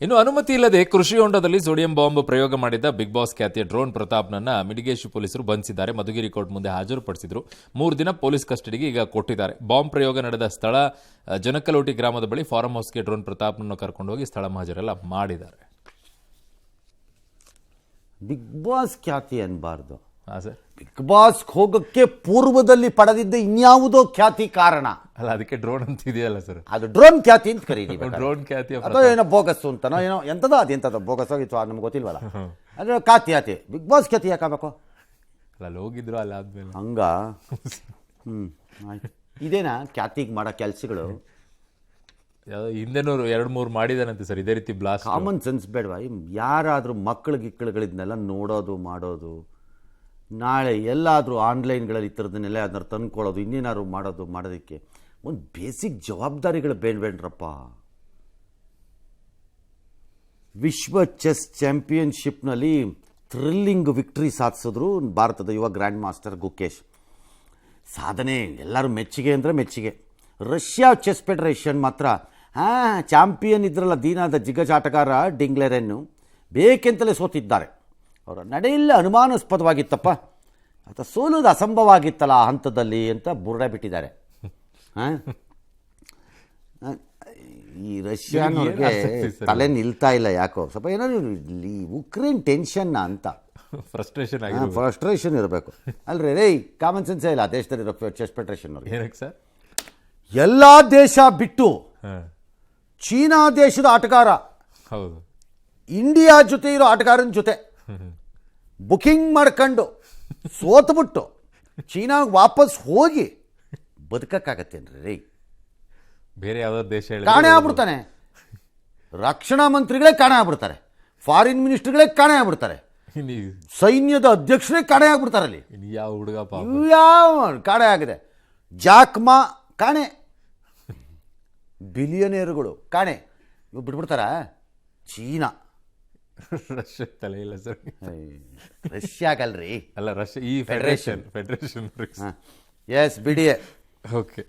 ಇನ್ನು ಅನುಮತಿ ಇಲ್ಲದೆ ಕೃಷಿ ಹೊಂಡದಲ್ಲಿ ಸೋಡಿಯಂ ಬಾಂಬ್ ಪ್ರಯೋಗ ಮಾಡಿದ್ದ ಬಿಗ್ ಬಾಸ್ ಖ್ಯಾತಿಯ ಡ್ರೋನ್ ಪ್ರತಾಪ್ನನ್ನ ಮಿಡಿಗೇಶಿ ಪೊಲೀಸರು ಬಂಧಿಸಿದ್ದಾರೆ. ಮಧುಗಿರಿ ಕೋರ್ಟ್ ಮುಂದೆ ಹಾಜರುಪಡಿಸಿದ್ರು. 3 ದಿನ ಪೊಲೀಸ್ ಕಸ್ಟಡಿಗೆ ಈಗ ಕೊಟ್ಟಿದ್ದಾರೆ. ಬಾಂಬ್ ಪ್ರಯೋಗ ನಡೆದ ಸ್ಥಳ ಜನಕಲೋಟಿ ಗ್ರಾಮದ ಬಳಿ ಫಾರ್ಮ್ ಹೌಸ್ಗೆ ಡ್ರೋನ್ ಪ್ರತಾಪ್ನನ್ನು ಕರ್ಕೊಂಡು ಹೋಗಿ ಸ್ಥಳ ಮಹಾಜರೆಲ್ಲ ಮಾಡಿದ್ದಾರೆ. ಬಿಗ್ ಬಾಸ್ ಖ್ಯಾತಿ ಅನ್ಬಾರ್ದು. ಸರ್, ಬಿಗ್ ಬಾಸ್ ಹೋಗಕ್ಕೆ ಪೂರ್ವದಲ್ಲಿ ಪಡೆದಿದ್ದ ಇನ್ಯಾವುದೋ ಖ್ಯಾತಿ ಕಾರಣ ಅಲ್ಲ, ಅದಕ್ಕೆ ಡ್ರೋನ್ ಅಂತ ಇದೆಯಲ್ಲ ಸರ್, ಅದು ಡ್ರೋನ್ ಖ್ಯಾತಿ ಅಂತ ಕರೀರಿ. ಡ್ರೋನ್ ಖ್ಯಾತಿ ಅಥವಾ ಏನೋ ಬೋಗಸ್ ಅಂತನೋ ಏನೋ ಎಂತದ ಅದೆಂತದ ಬೋಗಸ್ ಆಗಿತ್ತು ನಮ್ಗೆ ಗೊತ್ತಿಲ್ವಲ್ಲ. ಅಂದ್ರೆ ಖ್ಯಾತಿ ಬಿಗ್ ಬಾಸ್ ಖ್ಯಾತಿ ಯಾಕಾಗಬೇಕು? ಅಲ್ಲ, ಅಲ್ಲಿ ಹೋಗಿದ್ರು ಅಲ್ಲ ಆದ್ಮೇಲೆ ಹಂಗ ಆಯ್ತು. ಇದೇನಾ ಖ್ಯಾತಿಗೆ ಮಾಡೋ ಕೆಲಸಗಳು? ಹಿಂದೆನೂ 2-3 ಮಾಡಿದಾನಂತೆ ಸರ್ ಇದೇ ರೀತಿ ಬ್ಲಾಸ್ಟ್. ಕಾಮನ್ ಸೆನ್ಸ್ ಬೇಡವಾ? ಯಾರಾದರೂ ಮಕ್ಕಳಿಗಿಕ್ಕಳುಗಳಿದ್ನೆಲ್ಲ ನೋಡೋದು ಮಾಡೋದು, ನಾಳೆ ಎಲ್ಲಾದರೂ ಆನ್ಲೈನ್ಗಳಲ್ಲಿ ಈ ಥರದನ್ನೆಲ್ಲ ಅದನ್ನ ತಂದ್ಕೊಳ್ಳೋದು, ಇನ್ನೇನಾದ್ರು ಮಾಡೋದಕ್ಕೆ ಒಂದು ಬೇಸಿಕ್ ಜವಾಬ್ದಾರಿಗಳು ಬೇಡಬೇಡ್ರಪ್ಪ. ವಿಶ್ವ ಚೆಸ್ ಚಾಂಪಿಯನ್ಶಿಪ್ನಲ್ಲಿ ಥ್ರಿಲ್ಲಿಂಗ್ ವಿಕ್ಟ್ರಿ ಸಾಧಿಸಿದ್ರು ಭಾರತದ ಯುವ ಗ್ರ್ಯಾಂಡ್ ಮಾಸ್ಟರ್ ಗುಕೇಶ್. ಸಾಧನೆ ಎಲ್ಲರೂ ಮೆಚ್ಚುಗೆ ಅಂದರೆ ಮೆಚ್ಚುಗೆ. ರಷ್ಯಾ ಚೆಸ್ ಫೆಡರೇಷನ್ ಮಾತ್ರ ಚಾಂಪಿಯನ್ ಇದ್ರಲ್ಲ ದೀನಾದ ಜಿಗಜಾಟಗಾರ ಡಿಂಗ್ಲೆರನ್ನು ಬೇಕೆಂತಲೇ ಸೋತಿದ್ದಾರೆ. ಅವರ ನಡೆಯಲ್ಲ ಅನುಮಾನಾಸ್ಪದವಾಗಿತ್ತಪ್ಪ, ಅಥವಾ ಸೋಲೋದು ಅಸಂಭವ ಆಗಿತ್ತಲ್ಲ ಆ ಹಂತದಲ್ಲಿ ಅಂತ ಬುರ್ಡೆ ಬಿಟ್ಟಿದ್ದಾರೆ. ಈ ರಷ್ಯಾನವ್ರಿಗೆ ತಲೆ ನಿಲ್ತಾ ಇಲ್ಲ ಯಾಕೋ, ಸ್ವಲ್ಪ ಏನಾದ್ರು ಈ ಉಕ್ರೇನ್ ಟೆನ್ಷನ್ನ ಅಂತ ಫ್ರಸ್ಟ್ರೇಷನ್ ಇರಬೇಕು ಅಲ್ರಿ. ರೇ ಕಾಮನ್ ಸೆನ್ಸೇ ಇಲ್ಲ ದೇಶದಲ್ಲಿರೋ ಚೆಸ್ ಫೆಡರೇಷನ್ ಅವ್ರಿಗೆ. ಏನಕ್ಕೆ ಸರ್? ಎಲ್ಲ ದೇಶ ಬಿಟ್ಟು ಚೀನಾ ದೇಶದ ಆಟಗಾರ ಹೌದು ಇಂಡಿಯಾ ಜೊತೆ ಇರೋ ಆಟಗಾರನ ಜೊತೆ ಬುಕಿಂಗ್ ಮಾಡ್ಕೊಂಡು ಸೋತ್ಬಿಟ್ಟು ಚೀನಾಗೆ ವಾಪಸ್ ಹೋಗಿ ಬದುಕಕ್ಕಾಗತ್ತೇನ್ರಿ ರೀ? ಬೇರೆ ಯಾವ್ದಾದ್ರು ದೇಶ ಕಾಣೆ ಆಗ್ಬಿಡ್ತಾನೆ. ರಕ್ಷಣಾ ಮಂತ್ರಿಗಳೇ ಕಾಣೆ ಆಗ್ಬಿಡ್ತಾರೆ, ಫಾರಿನ್ ಮಿನಿಸ್ಟರ್ಗಳೇ ಕಾಣೆ ಆಗ್ಬಿಡ್ತಾರೆ, ಸೈನ್ಯದ ಅಧ್ಯಕ್ಷರೇ ಕಾಣೆ ಆಗ್ಬಿಡ್ತಾರಲ್ಲಿ. ಯಾವ ಹುಡುಗ ಯಾವ ಕಾಣೆ ಆಗಿದೆ? ಜಾಕ್ಮಾ ಕಾಣೆ, ಬಿಲಿಯನೇರುಗಳು ಕಾಣೆ. ಇವು ಬಿಟ್ಬಿಡ್ತಾರ? ಚೀನಾ ರಷ್ಯಾ ತಲೆ ಇಲ್ಲ ಸರ್. ರಷ್ಯಾಗಲ್ರಿ, ಅಲ್ಲ ರಷ್ಯಾ ಈ ಫೆಡರೇಷನ್ ಎಸ್ ಬಿಡಿ. ಓಕೆ.